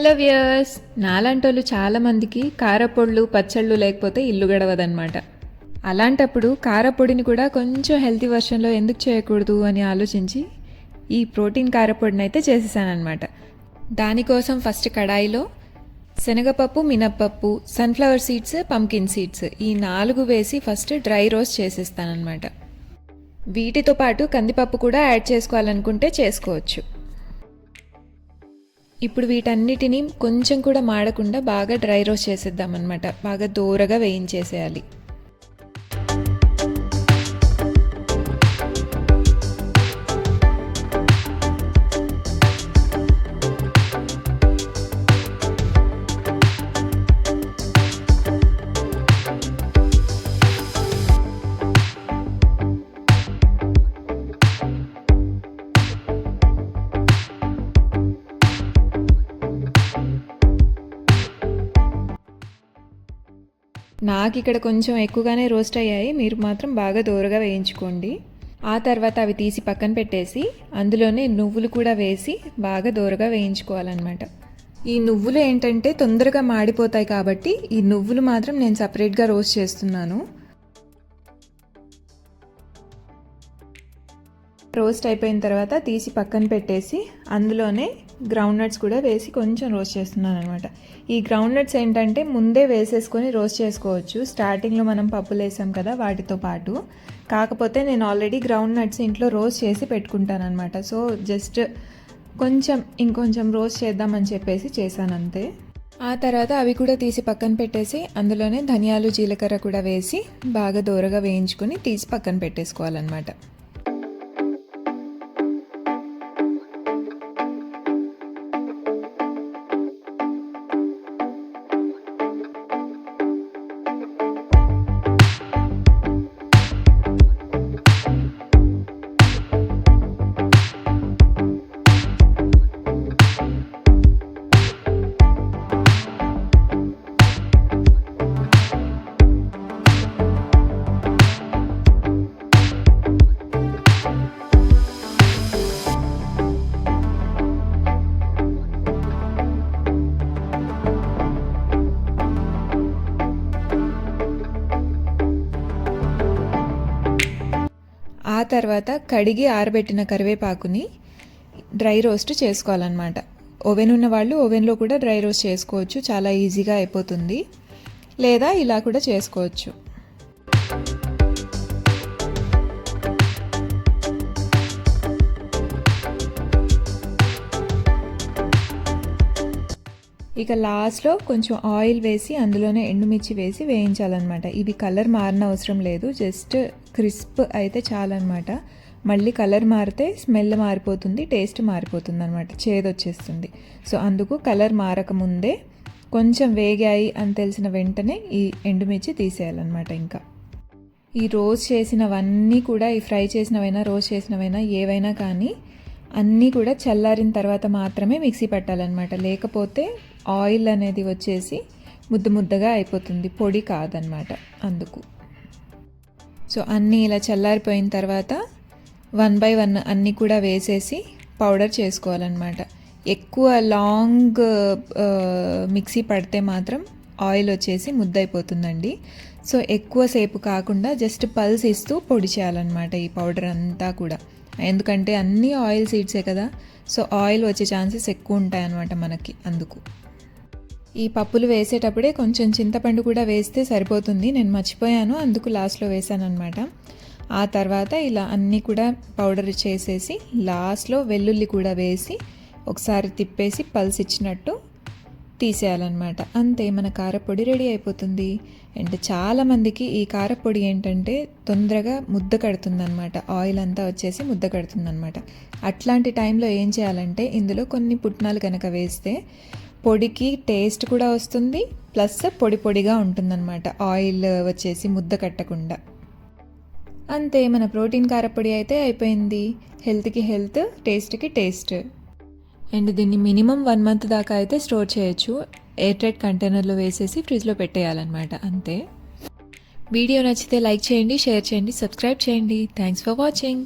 Hello viewers, నాలాంటోళ్ళు చాలామందికి కారపొడులు పచ్చళ్ళు లేకపోతే ఇల్లు గడవదనమాట. అలాంటప్పుడు కారపొడిని కూడా కొంచెం హెల్తీ వర్షన్లో ఎందుకు చేయకూడదు అని ఆలోచించి ఈ ప్రోటీన్ కారపొడిని అయితే చేసేసానమాట. దానికోసం ఫస్ట్ కడాయిలో శనగపప్పు, మినప్పప్పు, సన్ఫ్లవర్ సీడ్స్, పంకిన్ సీడ్స్ ఈ 4 వేసి ఫస్ట్ డ్రై రోస్ట్ చేసేస్తానమాట. వీటితో పాటు కందిపప్పు కూడా యాడ్ చేసుకోవాలనుకుంటే చేసుకోవచ్చు. ఇప్పుడు వీటన్నిటిని కొంచెం కూడా మాడకుండా బాగా డ్రై రోస్ట్ చేసేద్దామన్నమాట. బాగా దూరగా వేయించేసేయాలి. నాకు ఇక్కడ కొంచెం ఎక్కువగానే రోస్ట్ అయ్యాయి, మీరు మాత్రం బాగా దూరగా వేయించుకోండి. ఆ తర్వాత అవి తీసి పక్కన పెట్టేసి అందులోనే నువ్వులు కూడా వేసి బాగా దూరగా వేయించుకోవాలన్నమాట. ఈ నువ్వులు ఏంటంటే తొందరగా మాడిపోతాయి కాబట్టి ఈ నువ్వులు మాత్రం నేను సపరేట్గా రోస్ట్ చేస్తున్నాను. రోస్ట్ అయిపోయిన తర్వాత తీసి పక్కన పెట్టేసి అందులోనే గ్రౌండ్ నట్స్ కూడా వేసి కొంచెం రోస్ట్ చేస్తున్నాను అనమాట. ఈ గ్రౌండ్ నట్స్ ఏంటంటే ముందే వేసేసుకొని రోస్ట్ చేసుకోవచ్చు. స్టార్టింగ్లో మనం పప్పులు వేసాం కదా వాటితో పాటు. కాకపోతే నేను ఆల్రెడీ గ్రౌండ్ నట్స్ ఇంట్లో రోస్ట్ చేసి పెట్టుకుంటాను అనమాట. సో జస్ట్ ఇంకొంచెం రోస్ట్ చేద్దామని చెప్పేసి చేశాను అంతే. ఆ తర్వాత అవి కూడా తీసి పక్కన పెట్టేసి అందులోనే ధనియాలు, జీలకర్ర కూడా వేసి బాగా దూరగా వేయించుకొని తీసి పక్కన పెట్టేసుకోవాలన్నమాట. ఆ తర్వాత కడిగి ఆరబెట్టిన కరివేపాకుని డ్రై రోస్ట్ చేసుకోవాలన్నమాట. ఓవెన్ ఉన్న వాళ్ళు ఓవెన్లో కూడా డ్రై రోస్ట్ చేసుకోవచ్చు, చాలా ఈజీగా అయిపోతుంది. లేదా ఇలా కూడా చేసుకోవచ్చు. ఇక లాస్ట్లో కొంచెం ఆయిల్ వేసి అందులోనే ఎండుమిర్చి వేసి వేయించాలన్నమాట. ఇవి కలర్ మారిన అవసరం లేదు, జస్ట్ క్రిస్ప్ అయితే చాలన్నమాట. మళ్ళీ కలర్ మారితే స్మెల్ మారిపోతుంది, టేస్ట్ మారిపోతుంది అనమాట, చేదొచ్చేస్తుంది. సో అందుకు కలర్ మారకముందే కొంచెం వేగాయి అని తెలిసిన వెంటనే ఈ ఎండుమిర్చి తీసేయాలన్నమాట. ఇంకా ఈ రోస్ట్ చేసినవన్నీ కూడా, ఈ ఫ్రై చేసినవైనా రోస్ట్ చేసినవైనా ఏవైనా కానీ అన్నీ కూడా చల్లారిన తర్వాత మాత్రమే మిక్సీ పట్టాలన్నమాట. లేకపోతే ఆయిల్ అనేది వచ్చేసి ముద్దగా అయిపోతుంది, పొడి కాదనమాట. అందుకు సో అన్నీ ఇలా చల్లారిపోయిన తర్వాత 1 by 1 అన్నీ కూడా వేసేసి పౌడర్ చేసుకోవాలన్నమాట. ఎక్కువ లాంగ్ మిక్సీ పడితే మాత్రం ఆయిల్ వచ్చేసి ముద్దయిపోతుందండి. సో ఎక్కువసేపు కాకుండా జస్ట్ పల్స్ ఇస్తూ పొడి చేయాలన్నమాట ఈ పౌడర్ అంతా కూడా. ఎందుకంటే అన్నీ ఆయిల్ సీడ్సే కదా, సో ఆయిల్ వచ్చే ఛాన్సెస్ ఎక్కువ ఉంటాయన్నమాట మనకి. అందుకు ఈ పప్పులు వేసేటప్పుడే కొంచెం చింతపండు కూడా వేస్తే సరిపోతుంది. నేను మర్చిపోయాను, అందుకు లాస్ట్లో వేసాను అనమాట. ఆ తర్వాత ఇలా అన్నీ కూడా పౌడర్ చేసేసి లాస్ట్లో వెల్లుల్లి కూడా వేసి ఒకసారి తిప్పేసి పల్స్ ఇచ్చినట్టు తీసేయాలన్నమాట. అంతే, మన కారపొడి రెడీ అయిపోతుంది. అండ్ చాలామందికి ఈ కారపొడి ఏంటంటే తొందరగా ముద్ద కడుతుందన్నమాట, ఆయిల్ అంతా వచ్చేసి ముద్ద కడుతుందన్నమాట. అట్లాంటి టైంలో ఏం చేయాలంటే ఇందులో కొన్ని పుట్నాలు కనుక వేస్తే పొడికి టేస్ట్ కూడా వస్తుంది, ప్లస్ పొడిగా ఉంటుందన్నమాట, ఆయిల్ వచ్చేసి ముద్ద కట్టకుండా. అంతే, మన ప్రోటీన్ కారపొడి అయితే అయిపోయింది. హెల్త్కి హెల్త్, టేస్ట్కి టేస్ట్. అండ్ దీన్ని మినిమం 1 month దాకా అయితే స్టోర్ చేయొచ్చు. ఎయిర్ టైట్ కంటైనర్లో వేసేసి ఫ్రిడ్జ్లో పెట్టేయాలన్నమాట. అంతే. వీడియో నచ్చితే లైక్ చేయండి, షేర్ చేయండి, సబ్స్క్రైబ్ చేయండి. Thanks for watching.